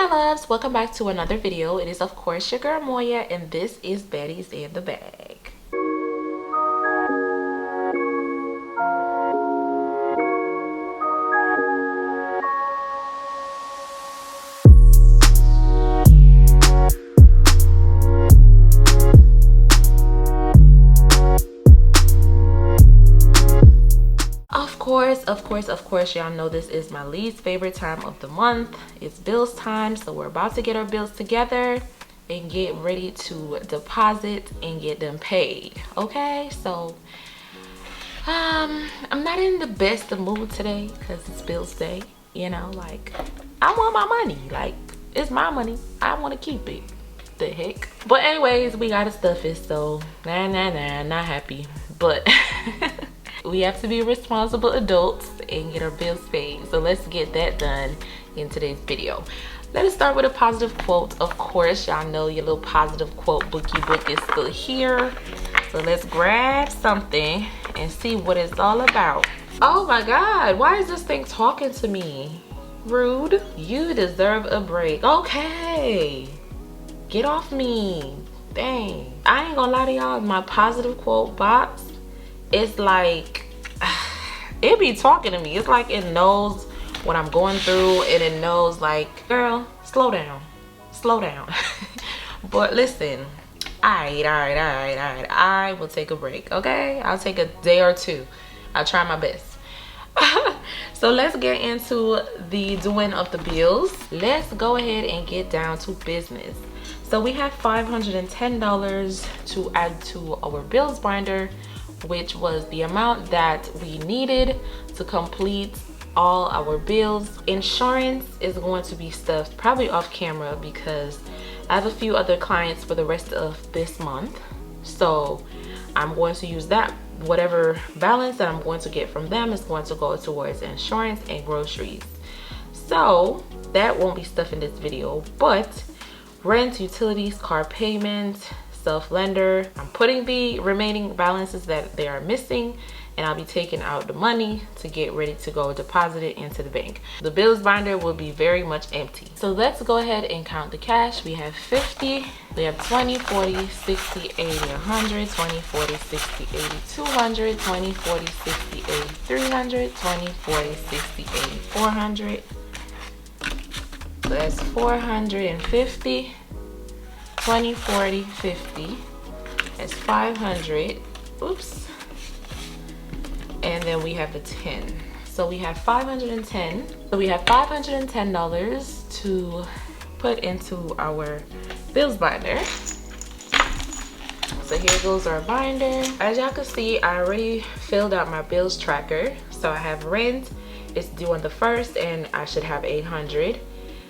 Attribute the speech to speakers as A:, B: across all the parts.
A: my loves, welcome back to another video. It is of course your girl Moya, and this is Betty's in the Bag. Of course, y'all know this is my least favorite time of the month. It's bills time, so we're about to get our bills together and get ready to deposit and get them paid. Okay, so I'm not in the best of mood today because it's bills day. You know, like, I want my money. Like, it's my money, I want to keep it. The heck. But anyways, we gotta stuff it, so not happy, but we have to be responsible adults and get our bills paid. So let's get that done in today's video. Let us start with a positive quote. Of course, y'all know your little positive quote book is still here. So let's grab something and see what it's all about. Oh my God, why is this thing talking to me? Rude. You deserve a break. Okay, get off me. Dang. I ain't gonna lie to y'all, my positive quote box, it's like, it be talking to me. It's like it knows what I'm going through, and it knows like, girl, slow down, slow down. But listen, I will take a break, okay? I'll take a day or two. I'll try my best. So let's get into the doing of the bills. Let's go ahead and get down to business. So we have $510 to add to our bills binder, which was the amount that we needed to complete all our bills. Insurance is going to be stuffed probably off camera because I have a few other clients for the rest of this month. So I'm going to use that. Whatever balance that I'm going to get from them is going to go towards insurance and groceries. So that won't be stuff in this video, but rent, utilities, car payment, self-lender, I'm putting the remaining balances that they are missing, and I'll be taking out the money to get ready to go deposit it into the bank. The bills binder will be very much empty. So let's go ahead and count the cash. We have 50, we have 20, 40, 60, 80, 100, 20, 40, 60, 80, 200, 20, 40, 60, 80, 300, 20, 40, 60, 80, 400. So that's 450. 20, 40, 50. That's 500. Oops. And then we have the 10. So we have 510. So we have $510 to put into our bills binder. So here goes our binder. As y'all can see, I already filled out my bills tracker. So I have rent, it's due on the 1st, and I should have 800.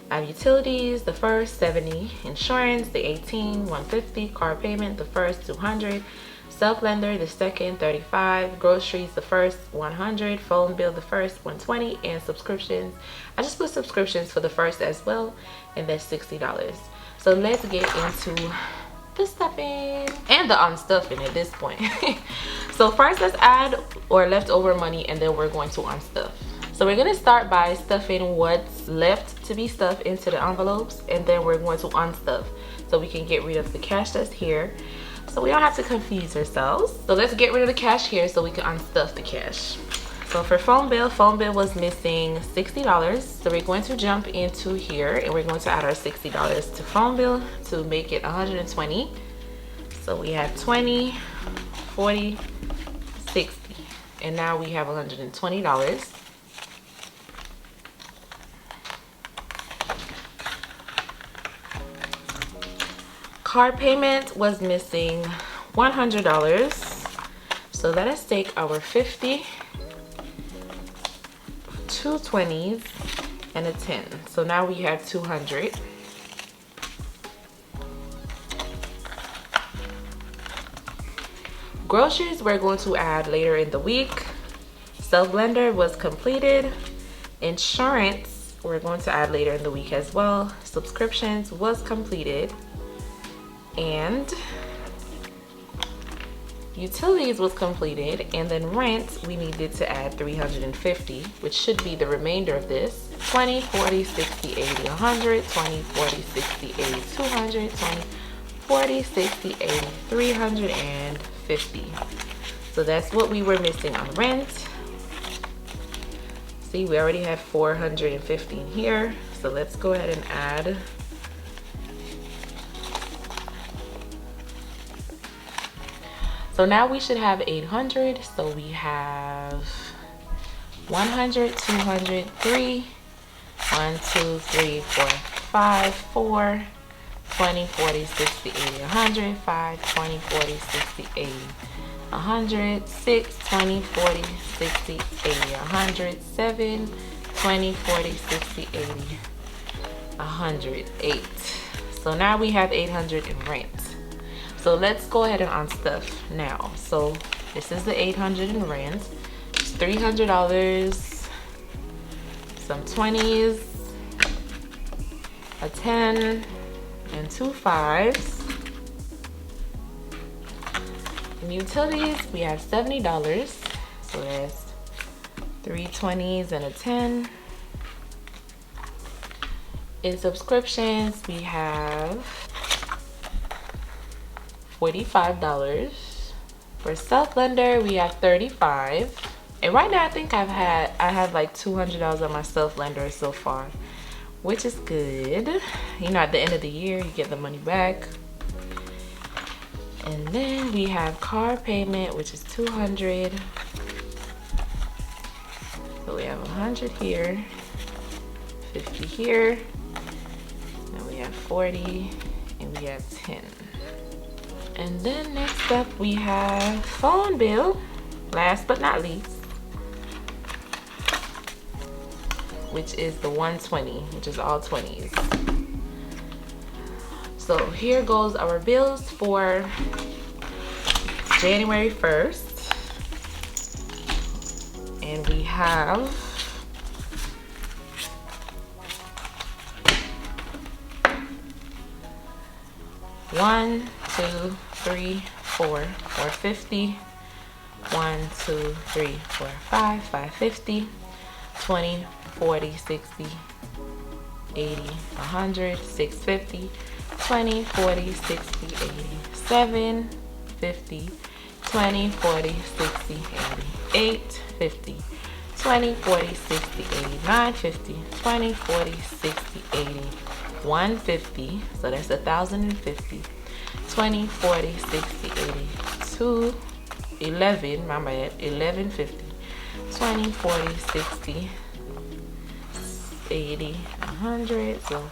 A: I have utilities, the 1st, 70, insurance, the 18, 150, car payment, the 1st, 200, self-lender, the 2nd, 35, groceries, the 1st, 100, phone bill, the 1st, 120, and subscriptions. I just put subscriptions for the 1st as well, and that's $60. So let's get into the stuffing and the unstuffing at this point. So first, let's add our leftover money, and then we're going to unstuff. So we're gonna start by stuffing what's left to be stuffed into the envelopes, and then we're going to unstuff so we can get rid of the cash that's here, so we don't have to confuse ourselves. So let's get rid of the cash here so we can unstuff the cash. So for phone bill was missing $60. So we're going to jump into here and we're going to add our $60 to phone bill to make it 120. So we have 20, 40, 60, and now we have $120. Car payment was missing $100. So let us take our 50, 2 20s, and a 10. So now we have 200. Groceries we're going to add later in the week. Self-lender was completed. Insurance we're going to add later in the week as well. Subscriptions was completed. And Utilities was completed, and then rent, we needed to add 350, which should be the remainder of this. 20, 40, 60, 80, 100, 20, 40, 60, 80, 200, 20, 40, 60, 80, 350. So that's what we were missing on rent. See, we already have 450 in here. So let's go ahead and add. So now we should have 800. So we have 100, 200, 3, 1, 2, 3, 4, 5, 4, 20, 40, 60, 80, 100, 5, 20, 40, 60, 80, 100, 6, 20, 40, 60, 80, 100, 7, 20, 40, 60, 80, 100, 8. So now we have 800 in rent. So let's go ahead and on stuff now. So this is the 800 in rent. It's $300, some 20s, a 10, and 2 5s. In utilities, we have $70. So that's 3 20s and a 10. In subscriptions, we have $45. For self-lender, we have $35. And right now I think I have like $200 on my self-lender so far, which is good. You know, at the end of the year you get the money back. And then we have car payment, which is $200. So we have 100 here, 50 here, and we have 40, and we have 10. And then next up we have phone bill, last but not least, which is the 120, which is all 20s. So here goes our bills for January 1st. And we have $1, 2, 3, 4, 450. 1, 2, 3, 4, 5, 550. 20, 40, 60, 80, 100, 650. 20, 40, 60, 80, 7, 50. 20, 40, 60, 80, 8, 50. 20, 40, 60, 80, 9, 50. 20, 40, 60, 80, 150. So that's 1,050. 20, 40, 60, 80, 2, 11, my bad, 1150. 20, 40, 60, 80, 100. So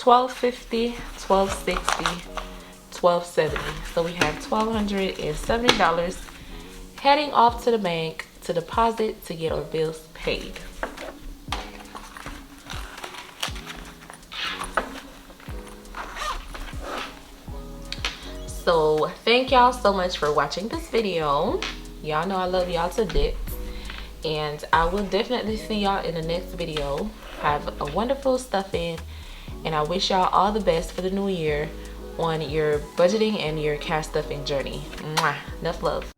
A: 1250, 1260, 1270. So we have $1,270 heading off to the bank to deposit to get our bills paid. So thank y'all so much for watching this video. Y'all know I love y'all to bits, and I will definitely see y'all in the next video. Have a wonderful stuffing, and I wish y'all all the best for the new year on your budgeting and your cash stuffing journey. Mwah. Enough love.